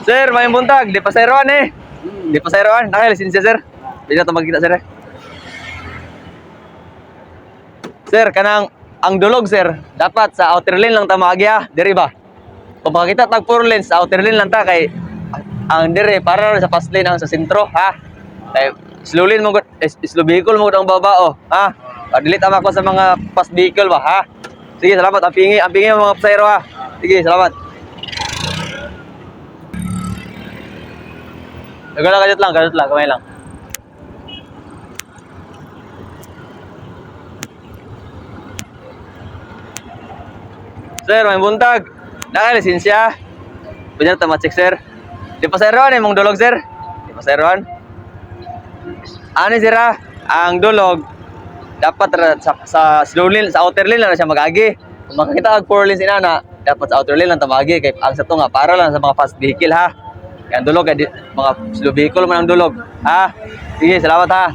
Sir, may buntag, di pa sayroan eh. Di pa sayroan, naka-lisensya sir. Di na ito magkita sir eh. Sir, kanang ang dulog sir, dapat sa outer lane lang ta maagya, diri ba? Kung makakita tag 4 lanes sa outer lane lang ta kay ang diri para sa fast lane ang sa sentro ha. Kay slow lane mo slow vehicle mo ang babao ha. Padilit ama ko sa mga fast vehicle ba ha. Sige, salamat. Ang pingi mga pasahero ha. Sige, salamat. Gadget lang, kamay lang. Sir, may buntag. Naka-lisensya. Pwede na tama-check, sir. Di pa sayroan eh, mong dulog, sir. Di pa sayroan. Ano, sir, ha? Ang dulog, dapat sa slow lane, sa outer lane lang na siya mag-agi. Kung makakita ang 4 lanes inana, dapat sa outer lane lang tamagi. Kaya ang sa to nga, para lang sa mga fast vehicle, ha? Kaya ang dulog, mga slow vehicle man ang dulog. Ha? Sige, salamat, ha?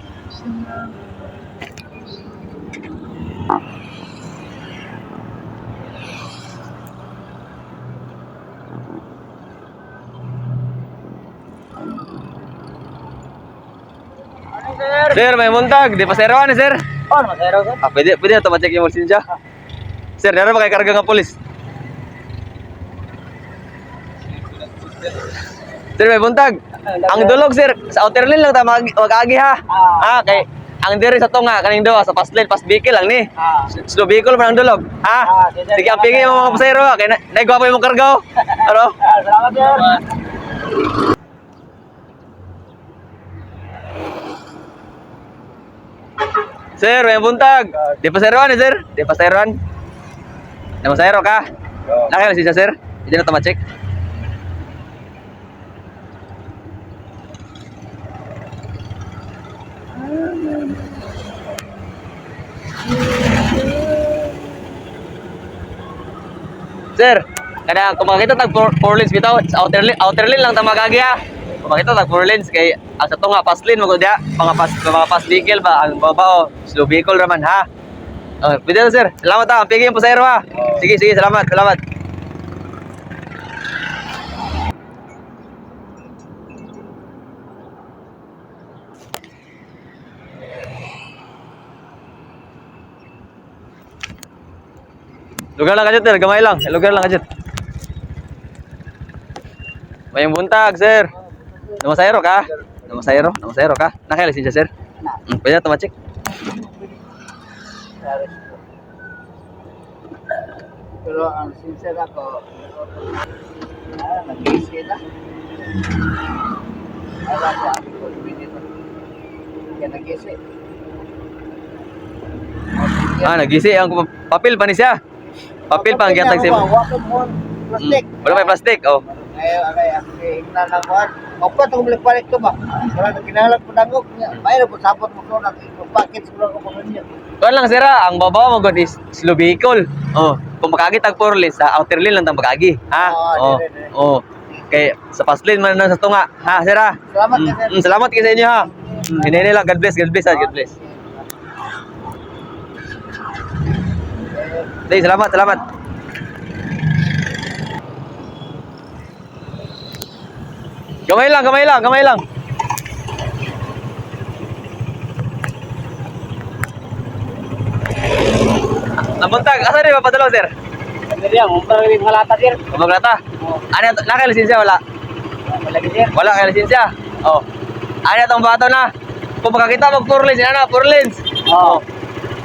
Sir, may buntag. Di pa sayroan eh, sir. Oh, masero ka? Pwede na ito ma-check yung lisensya. Sir, naroon ba kayo karga ng polis? Sir, may buntag. Ang dulog, sir. Sa outer lane lang tayo mag-agi ha. Kay ang diri sa tunga, kaning daw, sa fast lane, fast vehicle lang ni. Slow vehicle man ang dulog. Sige, ang pingi mo mga pasayro. Kaya naigwapo yung karga. Ano? Salamat, sir. Sir, may buntag. Di pa sayroan eh, sir. Di pa sayroan. Di pa sayro ka. Nakailisensya, sir. Hindi na ito ma-check. Sir, kada kung makita tag 4 lanes bitaw, sa outer lane lang ta magagi ha. Kung makita tag 4 lanes kay ang sa to nga fast lane mo dia, mga fast vehicle ba ang babao, slow vehicle raman ha. Pwede na sir. Salamat ha. Ang pigi yung pasahero ha. Sige, salamat. Lugar lang kadyan, sir. Gamay lang. Lugar lang kadyan. May buntag, sir. Namasayro ka? Namasayro ka? Nakailisensya, sir? Pwede na tumachik. Pero ang sincere ako, nag-isip na. Wala ko ang dito. Kaya nag-isip. Nagisi. Ang papel pa ni siya. Papel pa ang giyatag siya. Plastic. Wala pa plastic. Oh. Ngayon, hignan ng kuhan. Opat, kung balik-balik ko ba? Kaya kinahalag po dangog niya. Mayroon po sapot mo ko na package ko lang ko pa niya. Kuan lang sir, ang babaw mo god is slow vehicle. Oh, kung makagi tag 4 lanes sa outer lane lang tang makagi. Ha? Oh. Kay sa fast lane man na sa tunga. Ha, sir ha? Salamat ka, sir. Salamat kayo sa inyo ha. Hinay lang. God bless. God bless. Sige, salamat. Gamay lang. Nabuntag, asa rin papadalaw, sir? Sir, yan, umpang rin halata, sir. Maglata? Ano, nakailisensya wala? Malagi, sir. Wala kay lisensya. Oh. Ano itong bato na? Kung makakita mag 4 lanes, ano na, 4 lanes. Oo.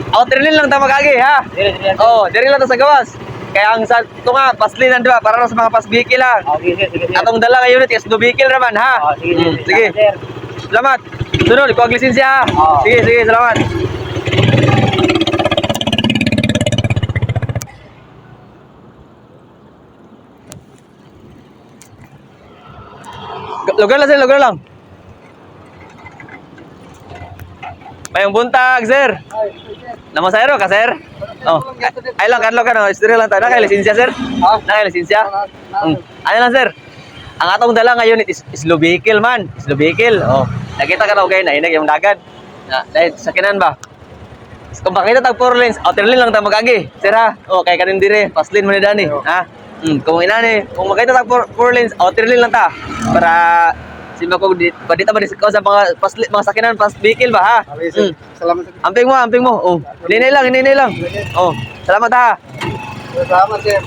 Outer lane lang ta magagi, ha? Sir. Oh, diri lang ta sa gawas. Kaya ang sa ito nga, fast lane nandun, para sa mga fast vehicle lang. Sige, sir. Atong dala nga unit, slow vehicle naman, ha? Sige. Sir. Salamat. Sunod, ikaw ang lisensya, ha? Oo. Sige, salamat. Lugar lang. Mayong buntag, sir. Namasayro ka, sir? Oh. Ay lang, kadlo ka no. Istorya lang tayo. Nakailisensya, sir? Nakailisensya? Ano lang, sir? Ang atong dala ngayon is slow vehicle, man. Slow vehicle. Oh. Nakita ka na okay na inag yung dagat. Dahil sakinan ba? Kung makita tag 4 lanes, outer lane lang tayo mag-agi. Sir ha? Oh, kay kanin dire. Fast lane mo ni Dani. Ha? Kung ina ni, kung magkita ta 4 lanes, outer lane lang ta. Para simba ko di pa dito ba sa mga sakinan pas vehicle ba ha. Okay, sir. Salamat sir. Amping mo. Oh. Hinay lang. Oh. Salamat ha. Salamat sir.